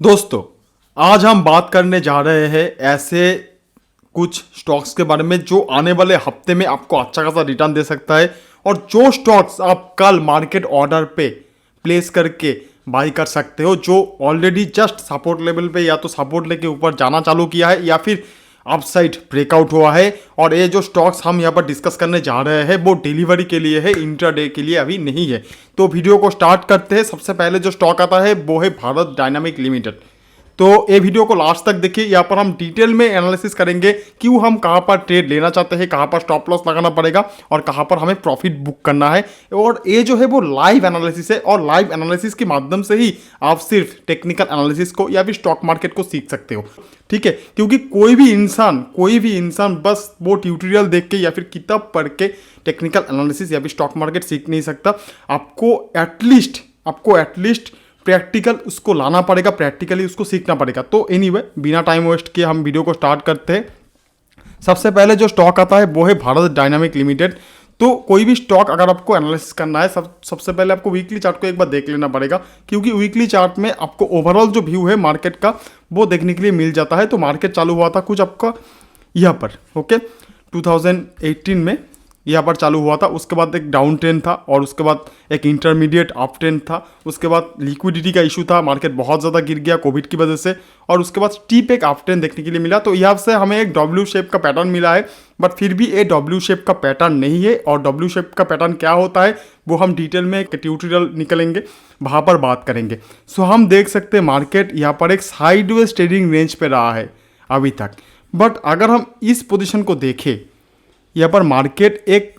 दोस्तों, आज हम बात करने जा रहे हैं ऐसे कुछ स्टॉक्स के बारे में जो आने वाले हफ्ते में आपको अच्छा खासा रिटर्न दे सकता है और जो स्टॉक्स आप कल मार्केट ऑर्डर पे प्लेस करके बाई कर सकते हो, जो ऑलरेडी जस्ट सपोर्ट लेवल पे या तो सपोर्ट लेके ऊपर जाना चालू किया है या फिर अपसाइड ब्रेकआउट हुआ है। और ये जो स्टॉक्स हम यहाँ पर डिस्कस करने जा रहे हैं वो डिलीवरी के लिए है, इंट्राडे के लिए अभी नहीं है। तो वीडियो को स्टार्ट करते हैं। सबसे पहले जो स्टॉक आता है वो है भारत डायनामिक लिमिटेड। तो ये वीडियो को लास्ट तक देखिए, यहाँ पर हम डिटेल में एनालिसिस करेंगे क्यों हम कहाँ पर ट्रेड लेना चाहते हैं, कहाँ पर स्टॉप लॉस लगाना पड़ेगा और कहाँ पर हमें प्रॉफिट बुक करना है। और ये जो है वो लाइव एनालिसिस है और लाइव एनालिसिस के माध्यम से ही आप सिर्फ टेक्निकल एनालिसिस को या फिर स्टॉक मार्केट को सीख सकते हो, ठीक है। क्योंकि कोई भी इंसान बस वो ट्यूटोरियल देख के या फिर किताब पढ़ के टेक्निकल एनालिसिस या फिर स्टॉक मार्केट सीख नहीं सकता। आपको एटलीस्ट प्रैक्टिकल उसको लाना पड़ेगा, प्रैक्टिकली उसको सीखना पड़ेगा। तो एनीवे, बिना टाइम वेस्ट किए हम वीडियो को स्टार्ट करते हैं। सबसे पहले जो स्टॉक आता है वो है भारत डायनामिक लिमिटेड। तो कोई भी स्टॉक अगर आपको एनालिसिस करना है, सबसे पहले आपको वीकली चार्ट को एक बार देख लेना पड़ेगा, क्योंकि वीकली चार्ट में आपको ओवरऑल जो व्यू है मार्केट का वो देखने के लिए मिल जाता है। तो मार्केट चालू हुआ था कुछ आपका यहाँ पर, ओके, 2018 में यहाँ पर चालू हुआ था। उसके बाद एक डाउन ट्रेंड था और उसके बाद एक इंटरमीडिएट अप ट्रेंड था। उसके बाद लिक्विडिटी का इशू था, मार्केट बहुत ज़्यादा गिर गया कोविड की वजह से, और उसके बाद स्टीप एक अप ट्रेंड देखने के लिए मिला। तो यहाँ से हमें एक डब्ल्यू शेप का पैटर्न मिला है, बट फिर भी ये डब्ल्यू शेप का पैटर्न नहीं है। और डब्ल्यू शेप का पैटर्न क्या होता है वो हम डिटेल में एक ट्यूटोरियल निकलेंगे, वहाँ पर बात करेंगे। सो हम देख सकते हैं मार्केट यहाँ पर एक साइडवेज ट्रेडिंग रेंज पे रहा है अभी तक। बट अगर हम इस पोजिशन को देखें, यहाँ पर मार्केट एक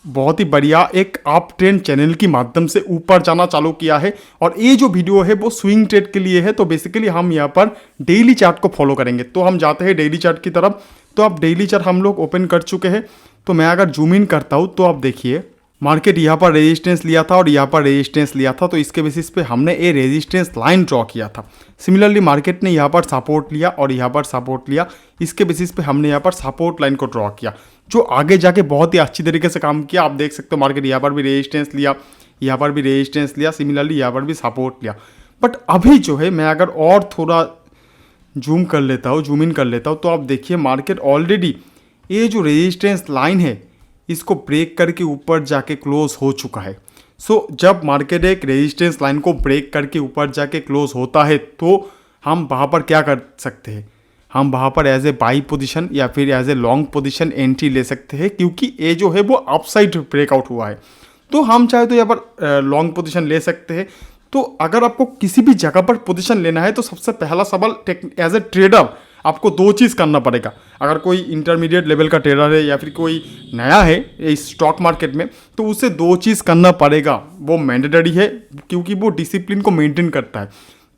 बहुत ही बढ़िया एक अप ट्रेंड चैनल की माध्यम से ऊपर जाना चालू किया है। और ये जो वीडियो है वो स्विंग ट्रेड के लिए है। तो बेसिकली हम यहाँ पर डेली चार्ट को फॉलो करेंगे। तो हम जाते हैं डेली चार्ट की तरफ। तो आप डेली चार्ट हम लोग ओपन कर चुके हैं। तो मैं अगर जूम इन करता हूँ तो आप देखिए मार्केट यहाँ पर रेजिस्टेंस लिया था और यहाँ पर रेजिस्टेंस लिया था। तो इसके बेसिस पे हमने ये रेजिस्टेंस लाइन ड्रॉ किया था। सिमिलरली मार्केट ने यहाँ पर सपोर्ट लिया और यहाँ पर सपोर्ट लिया। इसके बेसिस पे हमने यहाँ पर सपोर्ट लाइन को ड्रॉ किया, जो आगे जाके बहुत ही अच्छी तरीके से काम किया। आप देख सकते हो मार्केट यहाँ पर भी रेजिस्टेंस लिया, यहाँ पर भी रेजिस्टेंस लिया, सिमिलरली यहाँ पर भी सपोर्ट लिया। बट अभी जो है, मैं अगर और थोड़ा जूम इन कर लेता हूँ तो आप देखिए मार्केट ऑलरेडी ये जो रेजिस्टेंस लाइन है इसको ब्रेक करके ऊपर जाके क्लोज हो चुका है। सो जब मार्केट एक रेजिस्टेंस लाइन को ब्रेक करके ऊपर जाके क्लोज होता है तो हम वहाँ पर क्या कर सकते हैं, हम वहाँ पर एज ए बाई पोजीशन या फिर as a long position entry ले सकते हैं, क्योंकि ये जो है वो अपसाइड ब्रेकआउट हुआ है। तो हम चाहे तो यहाँ पर लॉन्ग पोजीशन ले सकते हैं। तो अगर आपको किसी भी जगह पर पोजीशन लेना है तो सबसे पहला सवाल एज ए ट्रेडर आपको दो चीज़ करना पड़ेगा। अगर कोई इंटरमीडिएट लेवल का ट्रेडर है या फिर कोई नया है इस स्टॉक मार्केट में, तो उसे दो चीज़ करना पड़ेगा, वो मैंडेटरी है, क्योंकि वो डिसिप्लिन को मेंटेन करता है।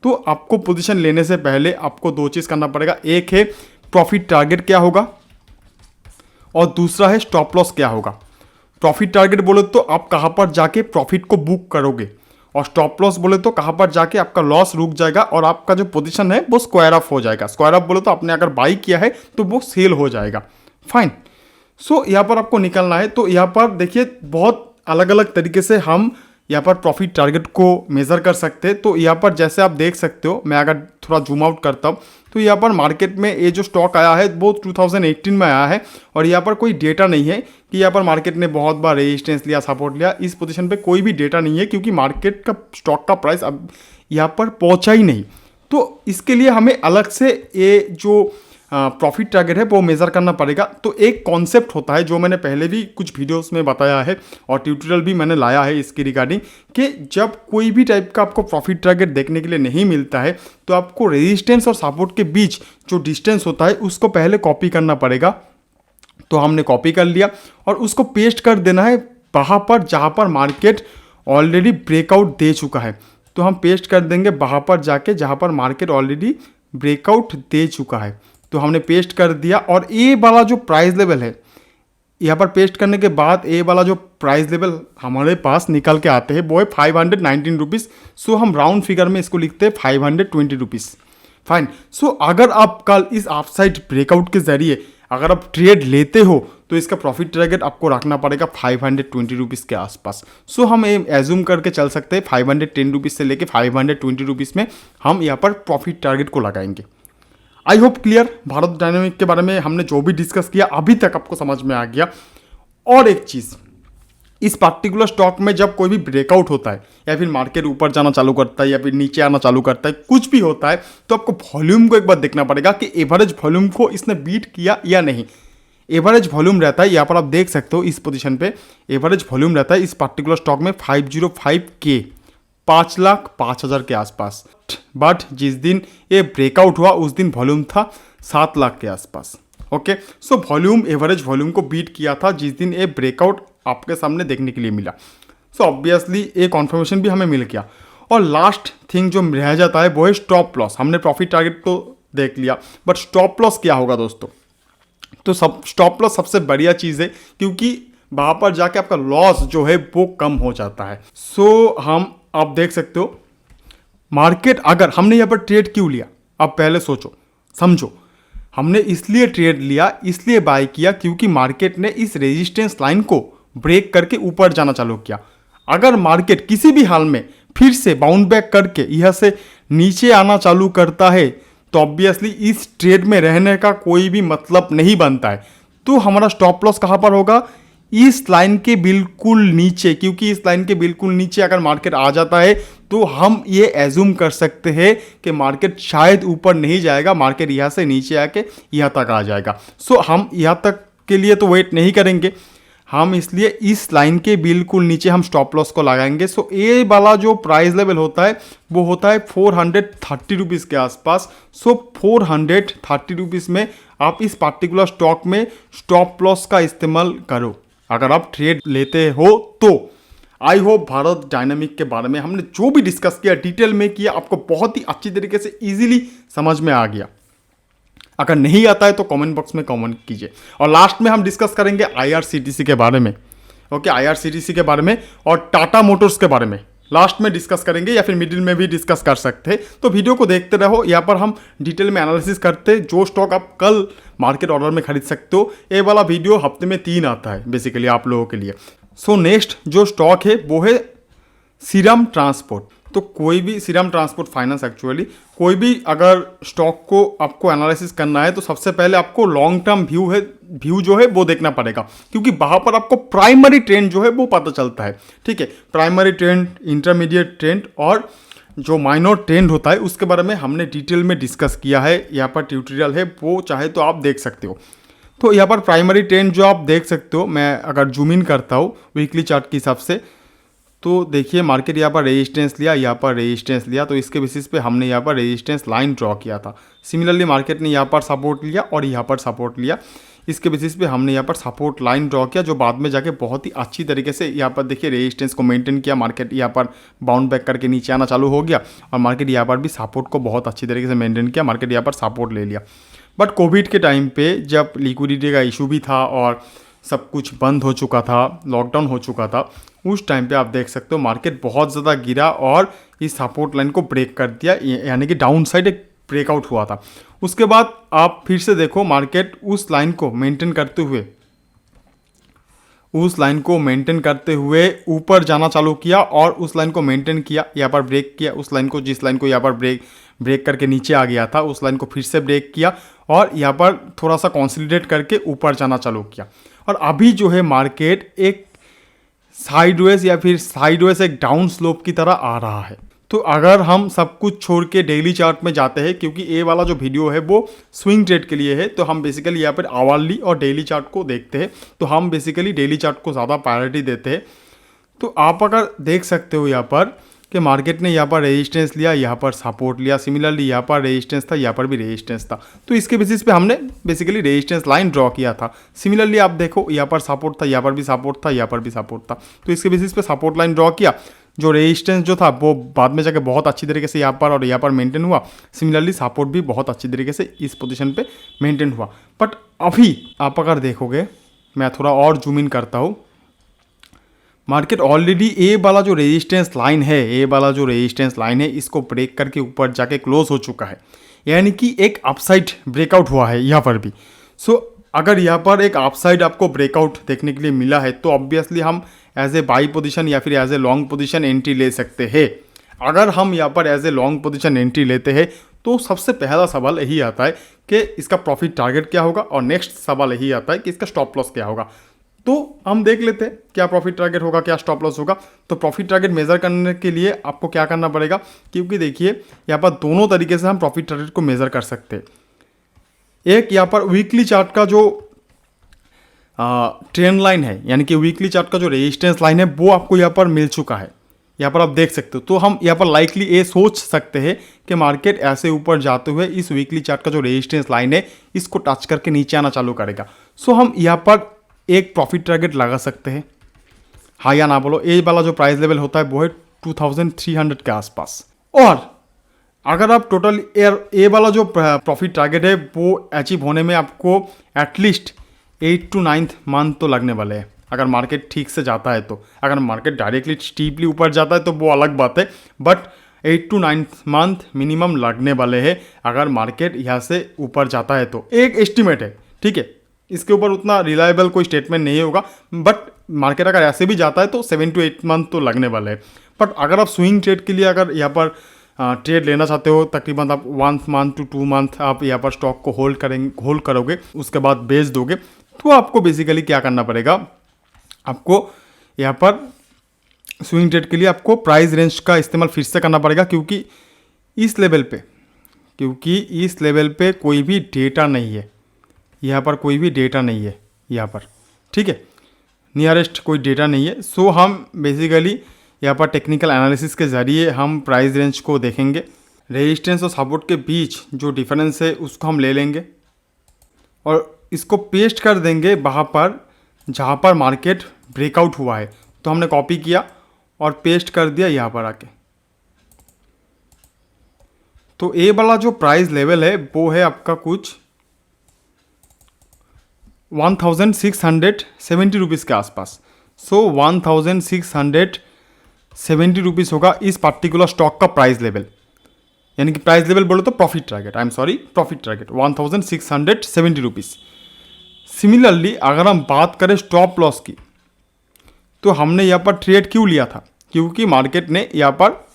तो आपको पोजीशन लेने से पहले आपको दो चीज़ करना पड़ेगा। एक है प्रॉफिट टारगेट क्या होगा और दूसरा है स्टॉप लॉस क्या होगा। प्रॉफिट टारगेट बोले तो आप कहाँ पर जाके प्रॉफिट को बुक करोगे, और स्टॉप लॉस बोले तो कहाँ पर जाके आपका लॉस रुक जाएगा और आपका जो पोजीशन है वो स्क्वायर अप हो जाएगा। स्क्वायर अप बोले तो आपने अगर बाई किया है तो वो सेल हो जाएगा। फाइन। सो यहाँ पर आपको निकलना है। तो यहाँ पर देखिए बहुत अलग अलग तरीके से हम यहाँ पर प्रॉफिट टारगेट को मेज़र कर सकते हैं। तो यहाँ पर जैसे आप देख सकते हो, मैं अगर थोड़ा जूम आउट करता हूँ तो यहाँ पर मार्केट में ये जो स्टॉक आया है वो 2018 में आया है और यहाँ पर कोई डेटा नहीं है कि यहाँ पर मार्केट ने बहुत बार रेजिस्टेंस लिया, सपोर्ट लिया। इस पोजीशन पे कोई भी डेटा नहीं है, क्योंकि मार्केट का स्टॉक का प्राइस अब यहाँ पर पहुँचा ही नहीं। तो इसके लिए हमें अलग से ये जो प्रॉफिट टारगेट है वो मेज़र करना पड़ेगा। तो एक कॉन्सेप्ट होता है जो मैंने पहले भी कुछ वीडियोस में बताया है और ट्यूटोरियल भी मैंने लाया है इसकी रिगार्डिंग, कि जब कोई भी टाइप का आपको प्रॉफिट टारगेट देखने के लिए नहीं मिलता है तो आपको रेजिस्टेंस और सपोर्ट के बीच जो डिस्टेंस होता है उसको पहले कॉपी करना पड़ेगा। तो हमने कॉपी कर लिया और उसको पेस्ट कर देना है वहाँ पर जहाँ पर मार्केट ऑलरेडी ब्रेकआउट दे चुका है। तो हम पेस्ट कर देंगे वहाँ पर जाके जहाँ पर मार्केट ऑलरेडी ब्रेकआउट दे चुका है। तो हमने पेस्ट कर दिया और ए वाला जो प्राइस लेवल है, यहाँ पर पेस्ट करने के बाद ए वाला जो प्राइस लेवल हमारे पास निकल के आते हैं वो है 519 रुपीज़। सो हम राउंड फिगर में इसको लिखते हैं 520 रुपीज़। फाइन। सो अगर आप कल इस अपसाइड ब्रेकआउट के जरिए अगर आप ट्रेड लेते हो तो इसका प्रॉफिट टारगेट आपको रखना पड़ेगा 520 रुपीज़ के आसपास। सो हम एज्यूम करके चल सकते हैं 510 रुपीज़ से लेके 520 रुपीज़ में हम यहाँ पर प्रॉफिट टारगेट को लगाएंगे। I hope clear, Bharat dynamic के बारे में हमने जो भी डिस्कस किया अभी तक आपको समझ में आ गया। और एक चीज़, इस पर्टिकुलर स्टॉक में जब कोई भी ब्रेकआउट होता है या फिर मार्केट ऊपर जाना चालू करता है या फिर नीचे आना चालू करता है, कुछ भी होता है, तो आपको वॉल्यूम को एक बार देखना पड़ेगा कि एवरेज वॉल्यूम को इसने बीट किया या नहीं। एवरेज वॉल्यूम रहता है, यहाँ पर आप देख सकते हो इस पोजीशन पे एवरेज वॉल्यूम रहता है इस पर्टिकुलर स्टॉक में 505K, 5,05,000 के आसपास। बट जिस दिन ये ब्रेकआउट हुआ उस दिन वॉल्यूम था 7 लाख के आसपास। Okay, so volume average volume को बीट किया था जिस दिन ये ब्रेकआउट आपके सामने देखने के लिए मिला। सो ऑब्वियसली ये कॉन्फर्मेशन भी हमें मिल गया। और लास्ट थिंग जो रह जाता है वो है स्टॉप लॉस। हमने प्रॉफिट टारगेट तो देख लिया, बट स्टॉप लॉस क्या होगा दोस्तों? तो सब स्टॉप लॉस सबसे बढ़िया चीज़ है, क्योंकि वहाँ पर जाके आपका लॉस जो है वो कम हो जाता है। सो हम आप देख सकते हो मार्केट, अगर हमने यहाँ पर ट्रेड क्यों लिया, अब पहले सोचो समझो। हमने इसलिए ट्रेड लिया, इसलिए बाय किया क्योंकि मार्केट ने इस रेजिस्टेंस लाइन को ब्रेक करके ऊपर जाना चालू किया। अगर मार्केट किसी भी हाल में फिर से बाउंड बैक करके यहाँ से नीचे आना चालू करता है तो ऑब्वियसली इस ट्रेड में रहने का कोई भी मतलब नहीं बनता है। तो हमारा स्टॉप लॉस कहाँ पर होगा? इस लाइन के बिल्कुल नीचे, क्योंकि इस लाइन के बिल्कुल नीचे अगर मार्केट आ जाता है तो हम ये एज्यूम कर सकते हैं कि मार्केट शायद ऊपर नहीं जाएगा, मार्केट यहाँ से नीचे आके यहाँ तक आ जाएगा। सो हम यहाँ तक के लिए तो वेट नहीं करेंगे, हम इसलिए इस लाइन के बिल्कुल नीचे हम स्टॉप लॉस को लगाएंगे। सो ये वाला जो प्राइस लेवल होता है वो होता है 430 रुपीज़ के आसपास। सो 430 रुपीज़ में आप इस पर्टिकुलर स्टॉक में स्टॉप लॉस का इस्तेमाल करो अगर आप ट्रेड लेते हो तो। आई होप भारत डायनामिक के बारे में हमने जो भी डिस्कस किया, डिटेल में किया, आपको बहुत ही अच्छी तरीके से इजीली समझ में आ गया। अगर नहीं आता है तो कमेंट बॉक्स में कमेंट कीजिए। और लास्ट में हम डिस्कस करेंगे IRCTC के बारे में। ओके, IRCTC के बारे में और टाटा मोटर्स के बारे में लास्ट में डिस्कस करेंगे, या फिर मिडिल में भी डिस्कस कर सकते हैं। तो वीडियो को देखते रहो, यहाँ पर हम डिटेल में एनालिसिस करते हैं जो स्टॉक आप कल मार्केट ऑर्डर में खरीद सकते हो। ये वाला वीडियो हफ्ते में 3 आता है बेसिकली आप लोगों के लिए। सो नेक्स्ट जो स्टॉक है वो है श्रीराम ट्रांसपोर्ट। तो कोई भी श्रीराम ट्रांसपोर्ट फाइनेंस, एक्चुअली कोई भी अगर स्टॉक को आपको एनालिसिस करना है तो सबसे पहले आपको लॉन्ग टर्म व्यू जो है वो देखना पड़ेगा, क्योंकि वहाँ पर आपको प्राइमरी ट्रेंड जो है वो पता चलता है। ठीक है, प्राइमरी ट्रेंड, इंटरमीडिएट ट्रेंड और जो माइनर ट्रेंड होता है उसके बारे में हमने डिटेल में डिस्कस किया है। यहाँ पर ट्यूटोरियल है, वो चाहे तो आप देख सकते हो। तो यहाँ पर प्राइमरी ट्रेंड जो आप देख सकते हो, मैं अगर जूम इन करता हूँ वीकली चार्ट के हिसाब से, तो देखिए मार्केट यहाँ पर रेजिस्टेंस लिया, यहाँ पर रेजिस्टेंस लिया, तो इसके बेसिस पे हमने यहाँ पर रेजिस्टेंस लाइन ड्रॉ किया था। सिमिलरली मार्केट ने यहाँ पर सपोर्ट लिया और यहाँ पर सपोर्ट लिया, इसके बेसिस पे हमने यहाँ पर सपोर्ट लाइन ड्रॉ किया, जो बाद में जाके बहुत ही अच्छी तरीके से यहाँ पर देखिए रेजिस्टेंस को मेंटेन किया। मार्केट यहाँ पर बाउंड बैक करके नीचे आना चालू हो गया और मार्केट यहाँ पर भी सपोर्ट को बहुत अच्छी तरीके से मेंटेन किया, मार्केट यहाँ पर सपोर्ट ले लिया। बट कोविड के टाइम पे जब लिक्विडिटी का इशू भी था और सब कुछ बंद हो चुका था, लॉकडाउन हो चुका था, उस टाइम पे आप देख सकते हो मार्केट बहुत ज़्यादा गिरा और इस सपोर्ट लाइन को ब्रेक कर दिया, यानी कि डाउन साइड एक ब्रेकआउट हुआ था। उसके बाद आप फिर से देखो मार्केट उस लाइन को मेंटेन करते हुए ऊपर जाना चालू किया और उस लाइन को मेंटेन किया, यहाँ पर ब्रेक किया, उस लाइन को, जिस लाइन को यहाँ पर ब्रेक करके नीचे आ गया था उस लाइन को फिर से ब्रेक किया और यहाँ पर थोड़ा सा कंसोलिडेट करके ऊपर जाना चालू किया। और अभी जो है मार्केट एक साइडवेज या फिर साइडवेज एक डाउन स्लोप की तरह आ रहा है। तो अगर हम सब कुछ छोड़ के डेली चार्ट में जाते हैं, क्योंकि ये वाला जो वीडियो है वो स्विंग ट्रेड के लिए है, तो हम बेसिकली यहाँ पर आवरली और डेली चार्ट को देखते हैं। तो हम बेसिकली डेली चार्ट को ज़्यादा प्रायोरिटी देते हैं। तो आप अगर देख सकते हो यहाँ पर कि मार्केट ने यहाँ पर रेजिस्टेंस लिया, यहाँ पर सपोर्ट लिया, सिमिलरली यहाँ पर रेजिस्टेंस था, यहाँ पर भी रेजिस्टेंस था, तो इसके बेसिस पे हमने बेसिकली रेजिस्टेंस लाइन ड्रॉ किया था। सिमिलरली आप देखो यहाँ पर सपोर्ट था, यहाँ पर भी सपोर्ट था, यहाँ पर भी सपोर्ट था, तो इसके बेसिस पे सपोर्ट लाइन ड्रॉ किया। जो रेजिस्टेंस जो था वो बाद में जाके बहुत अच्छी तरीके से यहाँ पर और यहाँ पर मेंटेन हुआ। सिमिलरली सपोर्ट भी बहुत अच्छी तरीके से इस पोजीशन पे मेंटेन हुआ। बट अभी आप अगर देखोगे, मैं थोड़ा और जूम इन करता हूँ, मार्केट ऑलरेडी ए वाला जो रेजिस्टेंस लाइन है इसको ब्रेक करके ऊपर जाके क्लोज हो चुका है, यानी कि एक अपसाइड ब्रेकआउट हुआ है यहाँ पर भी। सो अगर यहाँ पर एक अपसाइड आपको ब्रेकआउट देखने के लिए मिला है तो ऑब्वियसली हम एज ए बाई पोजीशन या फिर as a long position entry ले सकते हैं। अगर हम यहाँ पर as a long position entry लेते हैं तो सबसे पहला सवाल यही आता है कि इसका प्रॉफिट टारगेट क्या होगा, और नेक्स्ट सवाल यही आता है कि इसका स्टॉप लॉस क्या होगा। तो हम देख लेते हैं क्या प्रॉफिट टारगेट होगा, क्या स्टॉप लॉस होगा। तो प्रॉफिट टारगेट मेजर करने के लिए आपको क्या करना पड़ेगा, क्योंकि देखिए यहाँ पर दोनों तरीके से हम प्रॉफिट टारगेट को मेजर कर सकते हैं। एक यहाँ पर वीकली चार्ट का जो ट्रेंड लाइन है, यानी कि वीकली चार्ट का जो रेजिस्टेंस लाइन है वो आपको यहाँ पर मिल चुका है, यहाँ पर आप देख सकते हो। तो हम यहाँ पर लाइकली ये सोच सकते हैं कि मार्केट ऐसे ऊपर जाते हुए इस वीकली चार्ट का जो रेजिस्टेंस लाइन है इसको टच करके नीचे आना चालू करेगा। सो हम यहाँ पर एक प्रॉफिट टारगेट लगा सकते हैं, हाँ या ना बोलो। ए वाला जो प्राइस लेवल होता है वो है 2300 के आसपास। और अगर आप टोटल ए वाला जो प्रॉफिट टारगेट है वो अचीव होने में आपको एटलीस्ट 8 to 9 मंथ तो लगने वाले हैं, अगर मार्केट ठीक से जाता है तो। अगर मार्केट डायरेक्टली स्टीपली ऊपर जाता है तो वो अलग बात है, बट 8 to 9 मंथ मिनिमम लगने वाले हैं अगर मार्केट यहाँ से ऊपर जाता है तो। एक एस्टिमेट है, ठीक है, इसके ऊपर उतना रिलायबल कोई स्टेटमेंट नहीं होगा, बट मार्केट अगर ऐसे भी जाता है तो 7 to 8 मंथ तो लगने वाले हैं। बट अगर आप स्विंग ट्रेड के लिए अगर यहाँ पर ट्रेड लेना चाहते हो, तकरीबन आप 1 month to 2 month आप यहाँ पर स्टॉक को होल्ड करोगे, उसके बाद बेच दोगे, तो आपको बेसिकली क्या करना पड़ेगा, आपको यहाँ पर स्विंग ट्रेड के लिए आपको प्राइस रेंज का इस्तेमाल फिर से करना पड़ेगा, क्योंकि इस लेवल पे कोई भी डेटा नहीं है, यहाँ पर कोई भी डेटा नहीं है यहाँ पर, ठीक है, नियरेस्ट कोई डेटा नहीं है। सो हम बेसिकली यहाँ पर टेक्निकल एनालिसिस के ज़रिए हम प्राइस रेंज को देखेंगे, रेजिस्टेंस और सपोर्ट के बीच जो डिफरेंस है उसको हम ले लेंगे और इसको पेस्ट कर देंगे वहाँ पर जहाँ पर मार्केट ब्रेकआउट हुआ है। तो हमने कॉपी किया और पेस्ट कर दिया यहाँ पर आके। तो ए वाला जो प्राइस लेवल है वो है आपका कुछ 1670 रुपीज़ के आसपास। सो 1670 रुपीज़ होगा इस पर्टिकुलर स्टॉक का प्राइस लेवल, यानी कि प्राइस लेवल बोलो तो profit target, profit target 1670 rupees. Similarly अगर हम बात करें स्टॉप लॉस की, तो हमने यहाँ पर ट्रेड क्यों लिया था, क्योंकि मार्केट ने यहाँ पर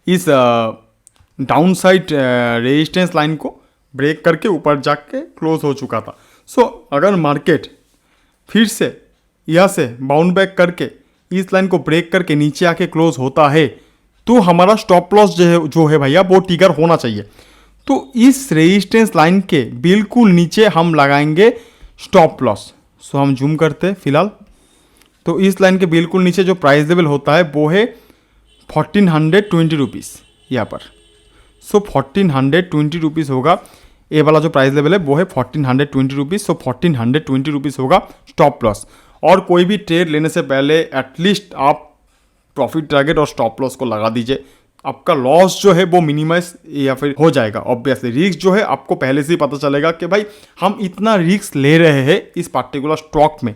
इस डाउन साइड रेजिस्टेंस लाइन को ब्रेक करके ऊपर जाके क्लोज हो चुका था। सो अगर मार्केट फिर से यहाँ से बाउंड बैक करके इस लाइन को ब्रेक करके नीचे आके क्लोज होता है तो हमारा स्टॉप लॉस जो है भैया वो ट्रिगर होना चाहिए। तो इस रेजिस्टेंस लाइन के बिल्कुल नीचे हम लगाएंगे स्टॉप लॉस। सो हम जूम करते हैं फिलहाल, तो इस लाइन के बिल्कुल नीचे जो प्राइस लेवल होता है वो है 1420 रुपीज़ यहाँ पर। सो 1420 रुपीज़ होगा, ए वाला जो प्राइस लेवल है वो है 1420 रुपीज़। सो 1420 रुपीज़ होगा स्टॉप लॉस। और कोई भी ट्रेड लेने से पहले एटलीस्ट आप प्रॉफिट टारगेट और स्टॉप लॉस को लगा दीजिए, आपका लॉस जो है वो मिनिमाइज या फिर हो जाएगा। ऑब्वियसली रिस्क जो है आपको पहले से ही पता चलेगा कि भाई हम इतना रिस्क ले रहे हैं इस पार्टिकुलर स्टॉक में,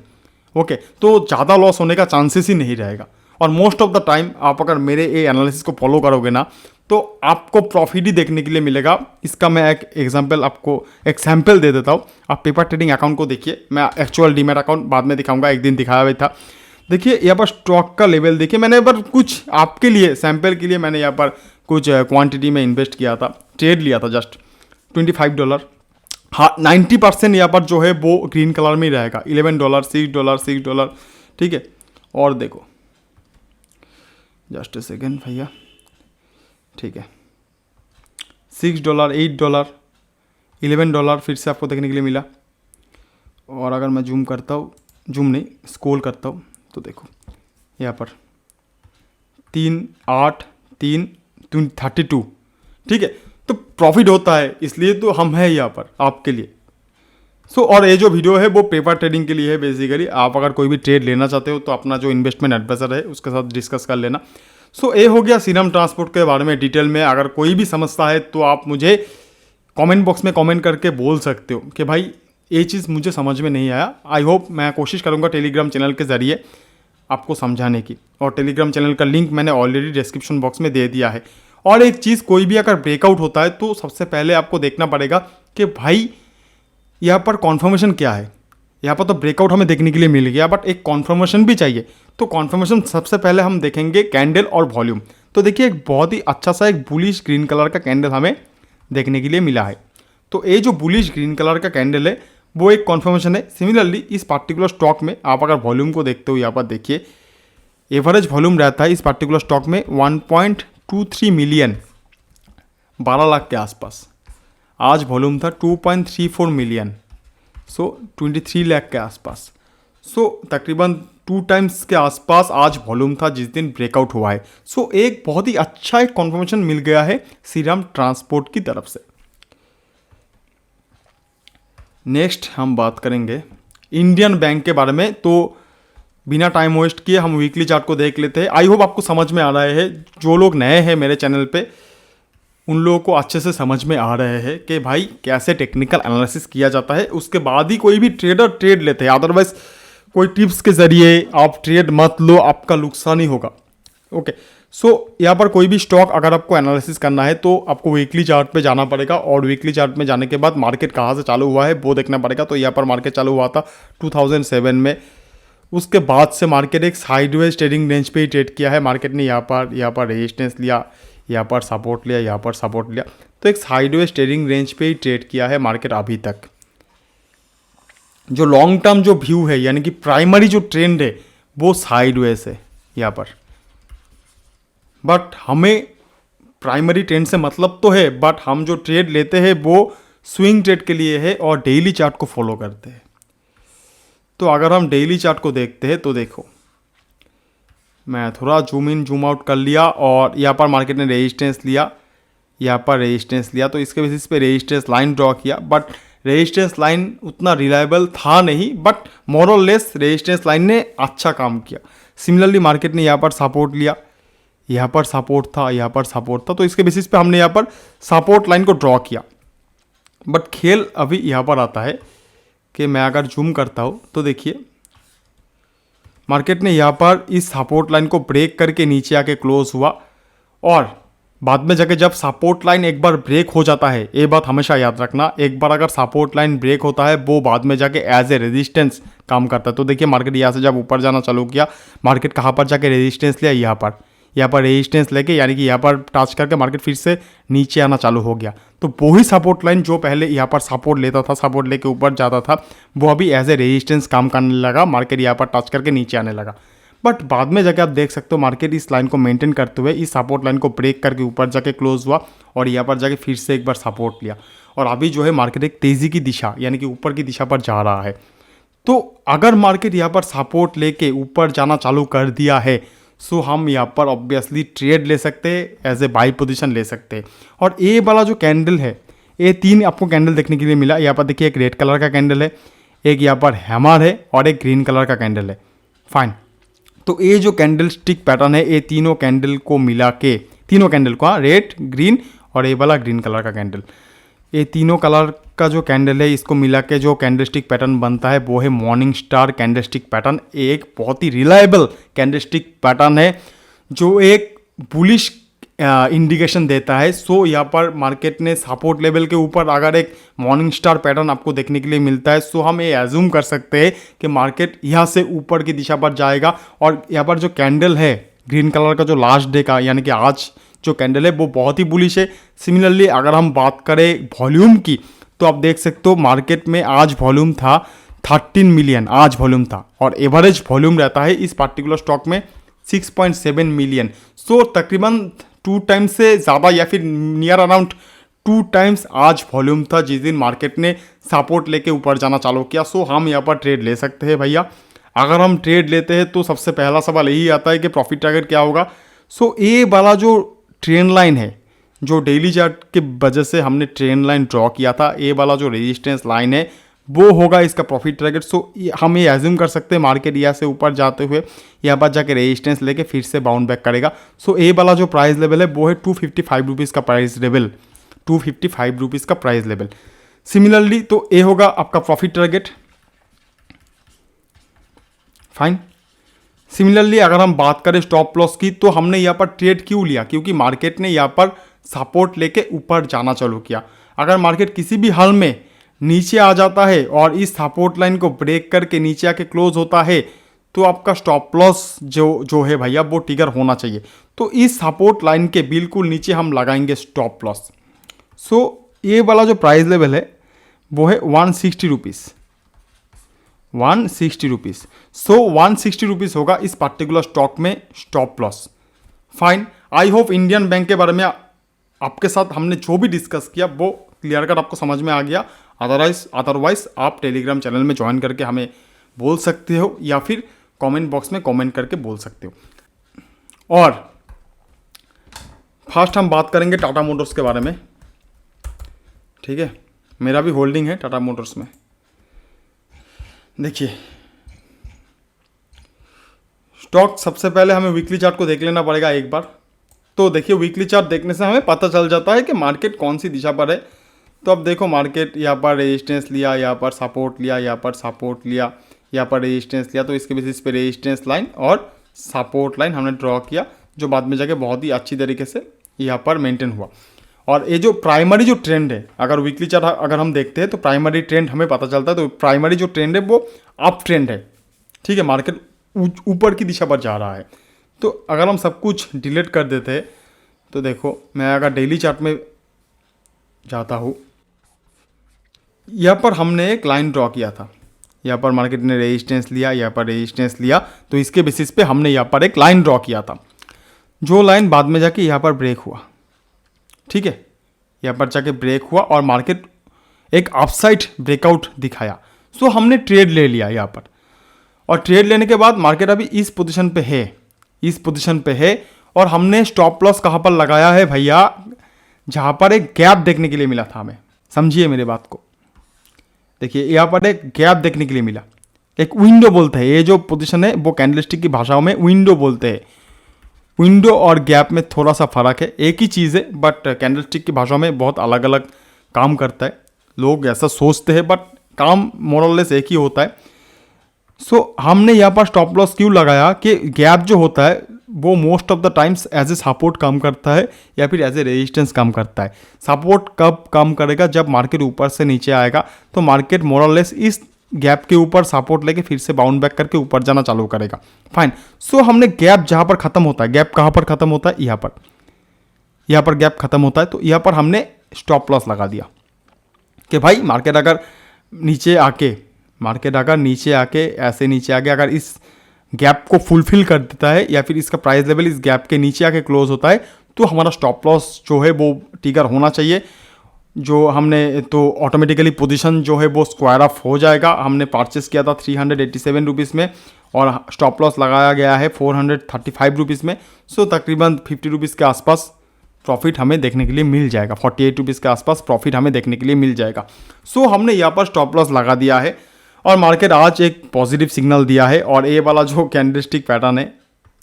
ओके, तो ज़्यादा लॉस होने का चांसेस ही नहीं रहेगा। और मोस्ट ऑफ द टाइम आप अगर मेरे ये एनालिसिस को फॉलो करोगे ना तो आपको प्रॉफिट ही देखने के लिए मिलेगा। इसका मैं एक एग्जांपल आपको एक सैंपल दे देता हूँ। आप पेपर ट्रेडिंग अकाउंट को देखिए, मैं एक्चुअल डीमैट अकाउंट बाद में दिखाऊंगा, एक दिन दिखाया हुआ था। देखिए यहाँ पर स्टॉक का लेवल देखिए, मैंने यहाँ पर कुछ आपके लिए सैंपल के लिए मैंने यहाँ पर कुछ क्वांटिटी में इन्वेस्ट किया था, ट्रेड लिया था जस्ट $25। हाँ 90% यहाँ पर जो है वो ग्रीन कलर में ही रहेगा, $11, $6, ठीक है। और देखो जस्ट ए सेकेंड भैया, ठीक है, $6, $8, $11 फिर से आपको देखने के लिए मिला। और अगर मैं जूम करता हूँ, जूम नहीं स्क्रॉल करता हूँ, तो देखो यहाँ पर 3, 8, 3, 32, ठीक है। तो प्रॉफिट होता है, इसलिए तो हम हैं यहाँ पर आपके लिए। सो और ये जो वीडियो है वो पेपर ट्रेडिंग के लिए है बेसिकली। आप अगर कोई भी ट्रेड लेना चाहते हो तो अपना जो इन्वेस्टमेंट एडवाइजर है उसके साथ डिस्कस कर लेना। सो ये हो गया सीरम ट्रांसपोर्ट के बारे में डिटेल में। अगर कोई भी समस्या है तो आप मुझे कमेंट बॉक्स में कमेंट करके बोल सकते हो कि भाई ये चीज़ मुझे समझ में नहीं आया। आई होप मैं कोशिश करूँगा टेलीग्राम चैनल के ज़रिए आपको समझाने की, और टेलीग्राम चैनल का लिंक मैंने ऑलरेडी डिस्क्रिप्शन बॉक्स में दे दिया है। और एक चीज़, कोई भी अगर ब्रेकआउट होता है तो सबसे पहले आपको देखना पड़ेगा कि भाई यहाँ पर कॉन्फर्मेशन क्या है, यहाँ पर तो ब्रेकआउट हमें देखने के लिए मिल गया, बट एक कॉन्फर्मेशन भी चाहिए। तो कॉन्फर्मेशन सबसे पहले हम देखेंगे कैंडल और वॉल्यूम। तो देखिए एक बहुत ही अच्छा सा एक बुलिश ग्रीन कलर का कैंडल हमें देखने के लिए मिला है। तो ये जो बुलिश ग्रीन कलर का कैंडल है वो एक कॉन्फर्मेशन है। सिमिलरली इस पार्टिकुलर स्टॉक में आप अगर वॉल्यूम को देखते हो, यहाँ पर देखिए एवरेज वॉल्यूम रहता है इस पार्टिकुलर स्टॉक में 1.23 मिलियन, 12 लाख के आसपास। आज वॉल्यूम था 2.34 मिलियन, सो 23 लाख के आसपास। सो तकरीबन 2 टाइम्स के आसपास आज वॉल्यूम था जिस दिन ब्रेकआउट हुआ है। सो एक बहुत ही अच्छा एक कॉन्फर्मेशन मिल गया है श्रीराम ट्रांसपोर्ट की तरफ से। नेक्स्ट हम बात करेंगे इंडियन बैंक के बारे में। तो बिना टाइम वेस्ट किए हम वीकली चार्ट को देख लेते हैं। आई होप आपको समझ में आ रहा है, जो लोग नए हैं मेरे चैनल पे उन लोगों को अच्छे से समझ में आ रहे हैं कि भाई कैसे टेक्निकल एनालिसिस किया जाता है, उसके बाद ही कोई भी ट्रेडर ट्रेड लेते हैं। अदरवाइज कोई टिप्स के ज़रिए आप ट्रेड मत लो, आपका नुकसान ही होगा। ओके, सो यहाँ पर कोई भी स्टॉक अगर आपको एनालिसिस करना है तो आपको वीकली चार्ट पे जाना पड़ेगा, और वीकली चार्ट में जाने के बाद मार्केट कहाँ से चालू हुआ है वो देखना पड़ेगा। तो यहाँ पर मार्केट चालू हुआ था 2007 में, उसके बाद से मार्केट एक साइडवेज ट्रेडिंग रेंज पे ही ट्रेड किया है। मार्केट ने यहाँ पर रेजिस्टेंस लिया, यहाँ पर सपोर्ट लिया, यहाँ पर सपोर्ट लिया, तो एक साइडवेज ट्रेडिंग रेंज पे ही ट्रेड किया है मार्केट अभी तक। जो लॉन्ग टर्म जो व्यू है यानी कि प्राइमरी जो ट्रेंड है वो साइडवेज है यहाँ पर। बट हमें प्राइमरी ट्रेंड से मतलब तो है, बट हम जो ट्रेड लेते हैं वो स्विंग ट्रेड के लिए है और डेली चार्ट को फॉलो करते हैं। तो अगर हम डेली चार्ट को देखते हैं तो देखो, मैं थोड़ा जूम इन जूम आउट कर लिया और यहाँ पर मार्केट ने रेजिस्टेंस लिया, यहाँ पर रेजिस्टेंस लिया, तो इसके बेसिस पे रेजिस्टेंस लाइन ड्रॉ किया। बट रेजिस्टेंस लाइन उतना रिलायबल था नहीं, बट मोर और लेस रेजिस्टेंस लाइन ने अच्छा काम किया। सिमिलरली मार्केट ने यहाँ पर सपोर्ट लिया, यहाँ पर सपोर्ट था, यहाँ पर सपोर्ट था, तो इसके बेसिस पे हमने यहाँ पर सपोर्ट लाइन को ड्रॉ किया। बट खेल अभी यहाँ पर आता है कि मैं अगर जूम करता हूँ तो देखिए मार्केट ने यहाँ पर इस सपोर्ट लाइन को ब्रेक करके नीचे आके क्लोज हुआ, और बाद में जाके जब सपोर्ट लाइन एक बार ब्रेक हो जाता है, ये बात हमेशा याद रखना, एक बार अगर सपोर्ट लाइन ब्रेक होता है वो बाद में जाके एज ए रेजिस्टेंस काम करता है। तो देखिए मार्केट यहाँ से जब ऊपर जाना चालू किया, मार्केट कहाँ पर जाके रेजिस्टेंस लिया, यहाँ पर रेजिस्टेंस लेके, यानी कि यहाँ पर टच करके मार्केट फिर से नीचे आना चालू हो गया। तो वही सपोर्ट लाइन जो पहले यहाँ पर सपोर्ट लेता था, सपोर्ट लेके ऊपर जाता था, वो अभी एज ए रेजिस्टेंस काम करने लगा, मार्केट यहाँ पर टच करके नीचे आने लगा। बट बाद में जाके आप देख सकते हो मार्केट इस लाइन को मेंटेन करते हुए इस सपोर्ट लाइन को ब्रेक करके ऊपर जाके क्लोज हुआ, और यहाँ पर जाके फिर से एक बार सपोर्ट लिया, और अभी जो है मार्केट एक तेज़ी की दिशा यानी कि ऊपर की दिशा पर जा रहा है। तो अगर मार्केट यहाँ पर सपोर्ट लेके ऊपर जाना चालू कर दिया है, सो हम यहाँ पर ऑब्वियसली ट्रेड ले सकते हैं, एज ए बाई पोजीशन ले सकते हैं। और ये वाला जो कैंडल है, ये 3 आपको कैंडल देखने के लिए मिला। यहाँ पर देखिए एक रेड कलर का कैंडल है, एक यहाँ पर हैमर है, और एक ग्रीन कलर का कैंडल है। फाइन, तो ये जो कैंडल स्टिक पैटर्न है, ये तीनों कैंडल को मिला के, तीनों कैंडल को, रेड, ग्रीन और ये वाला ग्रीन कलर का कैंडल, ये तीनों कलर का जो कैंडल है इसको मिला के जो कैंडलस्टिक पैटर्न बनता है वो है मॉर्निंग स्टार कैंडलस्टिक पैटर्न। एक बहुत ही रिलायबल कैंडलस्टिक पैटर्न है जो एक बुलिश इंडिकेशन देता है। सो यहाँ पर मार्केट ने सपोर्ट लेवल के ऊपर अगर एक मॉर्निंग स्टार पैटर्न आपको देखने के लिए मिलता है, सो हम ये एज्यूम कर सकते हैं कि मार्केट यहाँ से ऊपर की दिशा पर जाएगा। और यहाँ पर जो कैंडल है ग्रीन कलर का, जो लास्ट डे का यानी कि आज जो कैंडल है वो बहुत ही बुलिश है। सिमिलरली अगर हम बात करें वॉल्यूम की, तो आप देख सकते हो मार्केट में आज वॉल्यूम था 13 मिलियन, आज वॉल्यूम था, और एवरेज वॉल्यूम रहता है इस पार्टिकुलर स्टॉक में 6.7 मिलियन। सो तकरीबन 2 टाइम्स से ज़्यादा या फिर नियर अराउंड 2 टाइम्स आज वॉल्यूम था जिस दिन मार्केट ने सपोर्ट लेके ऊपर जाना चालू किया। सो हम यहाँ पर ट्रेड ले सकते हैं भैया। अगर हम ट्रेड लेते हैं तो सबसे पहला सवाल यही आता है कि प्रॉफिट टारगेट क्या होगा। सो ये वाला जो ट्रेंड लाइन है, जो डेली चार्ट के वजह से हमने ट्रेंड लाइन ड्रॉ किया था, ये वाला जो रेजिस्टेंस लाइन है वो होगा इसका प्रॉफिट टारगेट। सो हम ये एज्यूम कर सकते हैं मार्केट यहाँ से ऊपर जाते हुए यहाँ पर जाके रेजिस्टेंस लेके फिर से बाउंड बैक करेगा। सो ये वाला जो प्राइस लेवल है वो है 255 रुपीज़ का प्राइस लेवल, 255 रुपीज़ का प्राइस लेवल। सिमिलरली तो ये होगा आपका प्रॉफिट टारगेट। फाइन, सिमिलरली अगर हम बात करें स्टॉप लॉस की, तो हमने यहाँ पर ट्रेड क्यों लिया, क्योंकि मार्केट ने यहाँ पर सपोर्ट लेके ऊपर जाना चालू किया। अगर मार्केट किसी भी हाल में नीचे आ जाता है और इस सपोर्ट लाइन को ब्रेक करके नीचे आके क्लोज होता है, तो आपका स्टॉप लॉस जो है भैया वो ट्रिगर होना चाहिए। तो इस सपोर्ट लाइन के बिल्कुल नीचे हम लगाएंगे स्टॉप लॉस। सो ये वाला जो प्राइस लेवल है वो है 160 रुपीज़, 160 रुपीज़। सो 160 रुपीज़ होगा इस पर्टिकुलर स्टॉक में stop loss. Fine, I hope Indian bank के बारे में आपके साथ हमने जो भी डिस्कस किया वो क्लियर कट आपको समझ में आ गया। अदरवाइज आप टेलीग्राम चैनल में ज्वाइन करके हमें बोल सकते हो या फिर कमेंट बॉक्स में कमेंट करके बोल सकते हो। और फर्स्ट हम बात करेंगे टाटा मोटर्स के बारे में, ठीक है। मेरा भी होल्डिंग है टाटा मोटर्स में। देखिए स्टॉक, सबसे पहले हमें वीकली चार्ट को देख लेना पड़ेगा एक बार। तो देखिए वीकली चार्ट देखने से हमें पता चल जाता है कि मार्केट कौन सी दिशा पर है। तो अब देखो मार्केट यहाँ पर रेजिस्टेंस लिया, यहाँ पर सपोर्ट लिया, यहाँ पर सपोर्ट लिया, यहाँ पर रेजिस्टेंस लिया। तो इसके बेसिस पे रेजिस्टेंस लाइन और सपोर्ट लाइन हमने ड्रॉ किया, जो बाद में जाके बहुत ही अच्छी तरीके से यहाँ पर मेंटेन हुआ। और ये जो प्राइमरी जो ट्रेंड है, अगर वीकली चार्ट अगर हम देखते हैं तो प्राइमरी ट्रेंड हमें पता चलता है। तो प्राइमरी जो ट्रेंड है वो अप ट्रेंड है, ठीक है। मार्केट ऊपर की दिशा पर जा रहा है। तो अगर हम सब कुछ डिलीट कर देते हैं तो देखो, मैं अगर डेली चार्ट में जाता हूँ, यहाँ पर हमने एक लाइन ड्रॉ किया था। यहाँ पर मार्केट ने रेजिस्टेंस लिया, यहाँ पर रेजिस्टेंस लिया, तो इसके बेसिस पे हमने यहाँ पर एक लाइन ड्रॉ किया था, जो लाइन बाद में जाके यहाँ पर ब्रेक हुआ, ठीक है। यहाँ पर जाके ब्रेक हुआ और मार्केट एक अपसाइड ब्रेकआउट दिखाया। सो हमने ट्रेड ले लिया यहाँ पर, और ट्रेड लेने के बाद मार्केट अभी इस पोजीशन पे है, इस पोजीशन पे है। और हमने स्टॉप लॉस कहाँ पर लगाया है भैया, जहाँ पर एक गैप देखने के लिए मिला था हमें, समझिए मेरे बात को। देखिए यहाँ पर एक गैप देखने के लिए मिला, एक विंडो बोलते हैं, ये जो पोजीशन है वो कैंडलस्टिक की भाषाओं में विंडो बोलते हैं। विंडो और गैप में थोड़ा सा फर्क है, एक ही चीज़ है, बट कैंडलस्टिक की भाषा में बहुत अलग अलग काम करता है। लोग ऐसा सोचते हैं बट काम मोरलेस एक ही होता है। सो हमने यहाँ पर स्टॉप लॉस क्यों लगाया कि गैप जो होता है वो most of the times as a support काम करता है या फिर एज ए रेजिस्टेंस काम करता है। सपोर्ट कब काम करेगा, जब मार्केट ऊपर से नीचे आएगा तो मार्केट मोरलेस इस गैप के ऊपर सपोर्ट लेके फिर से बाउंड बैक करके ऊपर जाना चालू करेगा। फाइन, सो हमने गैप जहाँ पर खत्म होता है, गैप कहाँ पर खत्म होता है, यहाँ पर गैप खत्म होता है, तो यहाँ पर हमने स्टॉप लॉस लगा दिया कि भाई मार्केट अगर नीचे आके ऐसे नीचे आके अगर इस गैप को फुलफिल कर देता है या फिर इसका प्राइस लेवल इस गैप के नीचे आके क्लोज होता है, तो हमारा स्टॉप लॉस जो है वो ट्रिगर होना चाहिए। जो हमने तो ऑटोमेटिकली पोजीशन जो है वो स्क्वायर ऑफ हो जाएगा। हमने परचेस किया था 387 रुपीज़ में और स्टॉप लॉस लगाया गया है 435 रुपीज़ में। सो तकरीबन 50 रुपीज़ के आसपास प्रॉफिट हमें देखने के लिए मिल जाएगा, 48 रुपीज़ के आसपास प्रॉफिट हमें देखने के लिए मिल जाएगा। सो हमने यहाँ पर स्टॉप लॉस लगा दिया है और मार्केट आज एक पॉजिटिव सिग्नल दिया है। और ये वाला जो कैंडलस्टिक पैटर्न है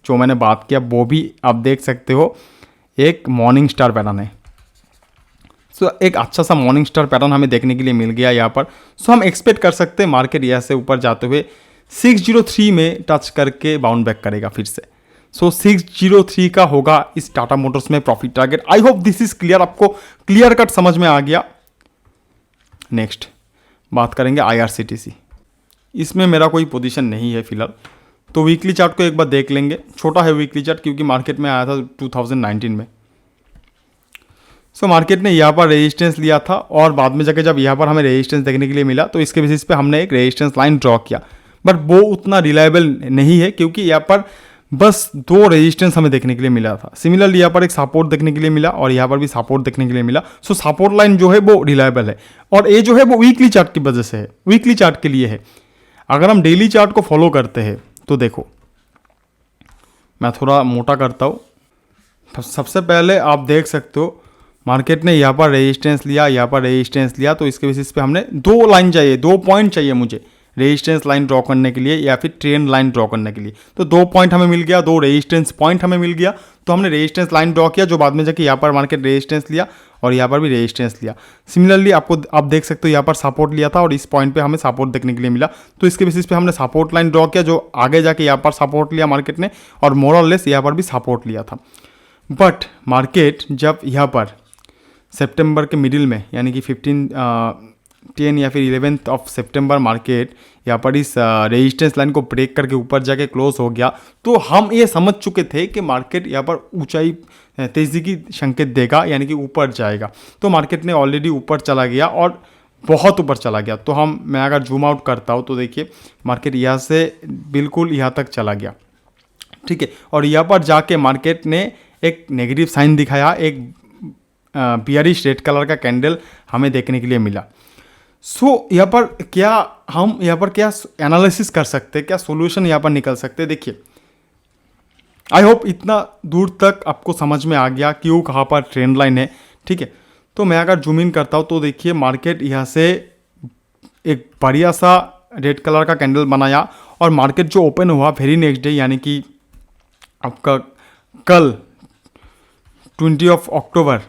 जो मैंने बात किया वो भी आप देख सकते हो, एक मॉर्निंग स्टार पैटर्न है। सो एक अच्छा सा मॉर्निंग स्टार पैटर्न हमें देखने के लिए मिल गया यहाँ पर। सो हम एक्सपेक्ट कर सकते हैं मार्केट यहाँ से ऊपर जाते हुए 603 में टच करके बाउंड बैक करेगा फिर से। सो 603 का होगा इस टाटा मोटर्स में profit target. I hope this is clear, आपको क्लियर कट समझ में आ गया। नेक्स्ट बात करेंगे IRCTC। इसमें मेरा कोई पोजीशन नहीं है फिलहाल, तो वीकली चार्ट को एक बार देख लेंगे। छोटा है वीकली चार्ट क्योंकि मार्केट में आया था 2019 में। सो मार्केट ने यहाँ पर रेजिस्टेंस लिया था और बाद में जाके जब यहाँ पर हमें रेजिस्टेंस देखने के लिए मिला तो इसके बेसिस पे हमने एक रेजिस्टेंस लाइन ड्रॉ किया, बट वो उतना रिलायबल नहीं है क्योंकि यहाँ पर बस 2 रेजिस्टेंस हमें देखने के लिए मिला था। सिमिलरली यहाँ पर एक सपोर्ट देखने के लिए मिला और यहाँ पर भी सपोर्ट देखने के लिए मिला। सो सपोर्ट लाइन जो है वो रिलायबल है और ये जो है वो वीकली चार्ट की वजह से है, वीकली चार्ट के लिए है। अगर हम डेली चार्ट को फॉलो करते हैं तो देखो, मैं थोड़ा मोटा करता हूँ। सबसे पहले आप देख सकते हो मार्केट ने यहाँ पर रेजिस्टेंस लिया, यहाँ पर रेजिस्टेंस लिया, तो इसके बेसिस पे हमने 2 लाइन चाहिए, 2 पॉइंट चाहिए मुझे रेजिस्टेंस लाइन ड्रॉ करने के लिए या फिर ट्रेंड लाइन ड्रॉ करने के लिए। तो 2 पॉइंट हमें मिल गया, 2 रेजिस्टेंस पॉइंट हमें मिल गया, तो हमने रेजिस्टेंस लाइन ड्रॉ किया जो बाद में जाके यहाँ पर मार्केट रेजिस्टेंस लिया और यहाँ पर भी रेजिस्टेंस लिया। सिमिलरली आप देख सकते हो यहाँ पर सपोर्ट लिया था और इस पॉइंट पे हमें सपोर्ट देखने के लिए मिला, तो इसके बेसिस पे हमने सपोर्ट लाइन ड्रॉ किया जो आगे जाके यहाँ पर सपोर्ट लिया मार्केट ने और मोर और लेस यहाँ पर भी सपोर्ट लिया था। बट मार्केट जब यहाँ पर सितंबर के मिडिल में यानी कि 10 या फिर 11 ऑफ सितंबर मार्केट यहाँ पर इस रेजिस्टेंस लाइन को ब्रेक करके ऊपर जाके क्लोज हो गया, तो हम ये समझ चुके थे कि मार्केट यहाँ पर ऊंचाई तेज़ी की संकेत देगा, यानी कि ऊपर जाएगा। तो मार्केट ने ऑलरेडी ऊपर चला गया और बहुत ऊपर चला गया। तो मैं अगर जूम आउट करता हूँ तो देखिए मार्केट यहाँ से बिल्कुल यहाँ तक चला गया, ठीक है। और यहाँ पर जाके मार्केट ने एक नेगेटिव साइन दिखाया, एक बियरिश रेड कलर का कैंडल हमें देखने के लिए मिला। सो यहाँ पर हम यहाँ पर क्या एनालिसिस कर सकते हैं, क्या सोल्यूशन यहाँ पर निकल सकते हैं। देखिए आई होप इतना दूर तक आपको समझ में आ गया क्यों कहाँ पर ट्रेंड लाइन है, ठीक है। तो मैं अगर जूम इन करता हूँ तो देखिए मार्केट यहाँ से एक बढ़िया सा रेड कलर का कैंडल बनाया और मार्केट जो ओपन हुआ वेरी नेक्स्ट डे, यानी कि आपका कल 20 अक्टूबर,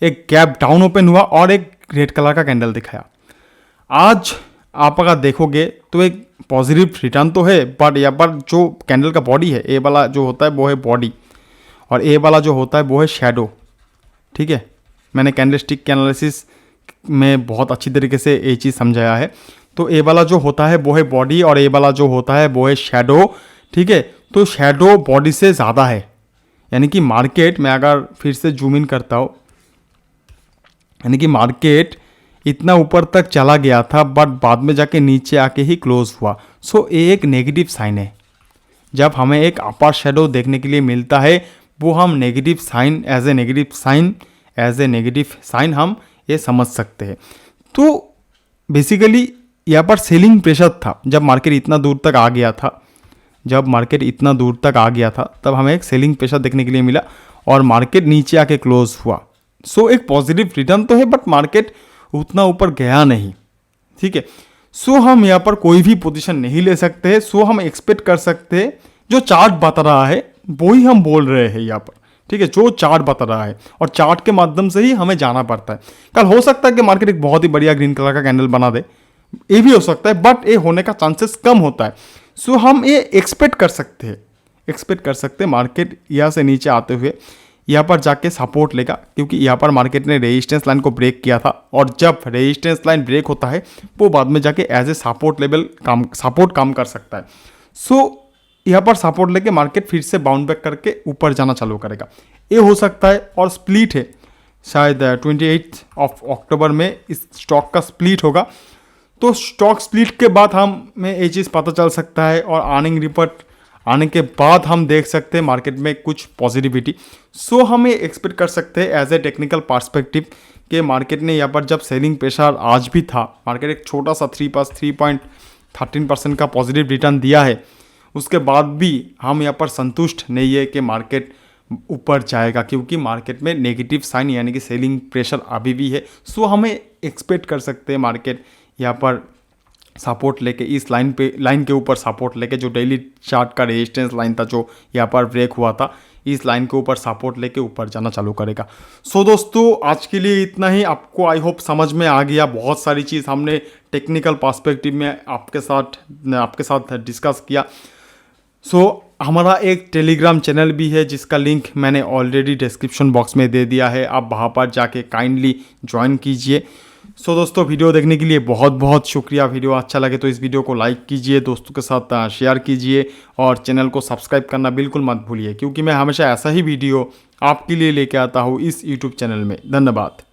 एक गैप डाउन ओपन हुआ और एक रेड कलर का कैंडल दिखाया। आज आप अगर देखोगे तो एक पॉजिटिव रिटर्न तो है, बट यहाँ पर जो कैंडल का बॉडी है, ए वाला जो होता है वो है बॉडी और ए वाला जो होता है वो है शैडो, ठीक है। मैंने कैंडलस्टिक के एनालिसिस में बहुत अच्छी तरीके से ये चीज़ समझाया है। तो ए वाला जो होता है वो है बॉडी और ए वाला जो होता है वो है शैडो, ठीक है। तो शैडो बॉडी से ज़्यादा है, यानी कि मार्केट, मैं अगर फिर से जूम इन करता हूँ, यानी कि मार्केट इतना ऊपर तक चला गया था बट बाद में जाके नीचे आके ही क्लोज हुआ। सो ये एक नेगेटिव साइन है। जब हमें एक अपर शेडो देखने के लिए मिलता है वो हम negative sign as a negative sign हम ये समझ सकते हैं। तो बेसिकली यहाँ पर सेलिंग प्रेशर था। जब मार्केट इतना दूर तक आ गया था तब हमें एक सेलिंग प्रेशर देखने के लिए मिला और मार्केट नीचे आके क्लोज हुआ। सो एक पॉजिटिव रिटर्न तो है बट मार्केट उतना ऊपर गया नहीं, ठीक है। सो हम यहाँ पर कोई भी पोजीशन नहीं ले सकते। सो हम एक्सपेक्ट कर सकते हैं जो चार्ट बता रहा है वो ही हम बोल रहे हैं यहाँ पर, ठीक है। जो चार्ट बता रहा है और चार्ट के माध्यम से ही हमें जाना पड़ता है। कल हो सकता है कि मार्केट एक बहुत ही बढ़िया ग्रीन कलर का कैंडल बना दे, ये भी हो सकता है, बट ये होने का चांसेस कम होता है। सो हम ये एक्सपेक्ट कर सकते हैं मार्केट यहाँ से नीचे आते हुए यहाँ पर जाके सपोर्ट लेगा, क्योंकि यहाँ पर मार्केट ने रेजिस्टेंस लाइन को ब्रेक किया था और जब रेजिस्टेंस लाइन ब्रेक होता है वो बाद में जाके एज ए सपोर्ट लेवल काम कर सकता है। सो यहाँ पर सपोर्ट लेके मार्केट फिर से बाउंड बैक करके ऊपर जाना चालू करेगा, ये हो सकता है। और स्प्लिट है, शायद 28 अक्टूबर में इस स्टॉक का स्प्लिट होगा। तो स्टॉक स्प्लिट के बाद हमें ये चीज़ पता चल सकता है और अर्निंग रिपोर्ट आने के बाद हम देख सकते हैं मार्केट में कुछ पॉजिटिविटी। सो हम ये एक्सपेक्ट कर सकते हैं एज ए टेक्निकल पर्सपेक्टिव कि मार्केट ने यहाँ पर जब सेलिंग प्रेशर आज भी था, मार्केट एक छोटा सा 3.13% का पॉजिटिव रिटर्न दिया है, उसके बाद भी हम यहाँ पर संतुष्ट नहीं है कि मार्केट ऊपर जाएगा, क्योंकि मार्केट में नेगेटिव साइन यानी कि सेलिंग प्रेशर अभी भी है। सो हमें एक्सपेक्ट कर सकते हैं मार्केट यहाँ पर सपोर्ट लेके इस लाइन के ऊपर सपोर्ट लेके, जो डेली चार्ट का रेजिस्टेंस लाइन था जो यहाँ पर ब्रेक हुआ था, इस लाइन के ऊपर सपोर्ट लेके ऊपर जाना चालू करेगा। सो दोस्तों आज के लिए इतना ही। आपको आई होप समझ में आ गया। बहुत सारी चीज़ हमने टेक्निकल पर्सपेक्टिव में आपके साथ डिस्कस किया। सो हमारा एक टेलीग्राम चैनल भी है जिसका लिंक मैंने ऑलरेडी डिस्क्रिप्शन बॉक्स में दे दिया है, आप वहाँ पर जाके काइंडली ज्वाइन कीजिए। सो दोस्तों वीडियो देखने के लिए बहुत बहुत शुक्रिया। वीडियो अच्छा लगे तो इस वीडियो को लाइक कीजिए, दोस्तों के साथ शेयर कीजिए और चैनल को सब्सक्राइब करना बिल्कुल मत भूलिए, क्योंकि मैं हमेशा ऐसा ही वीडियो आपके लिए लेके आता हूँ इस यूट्यूब चैनल में। धन्यवाद।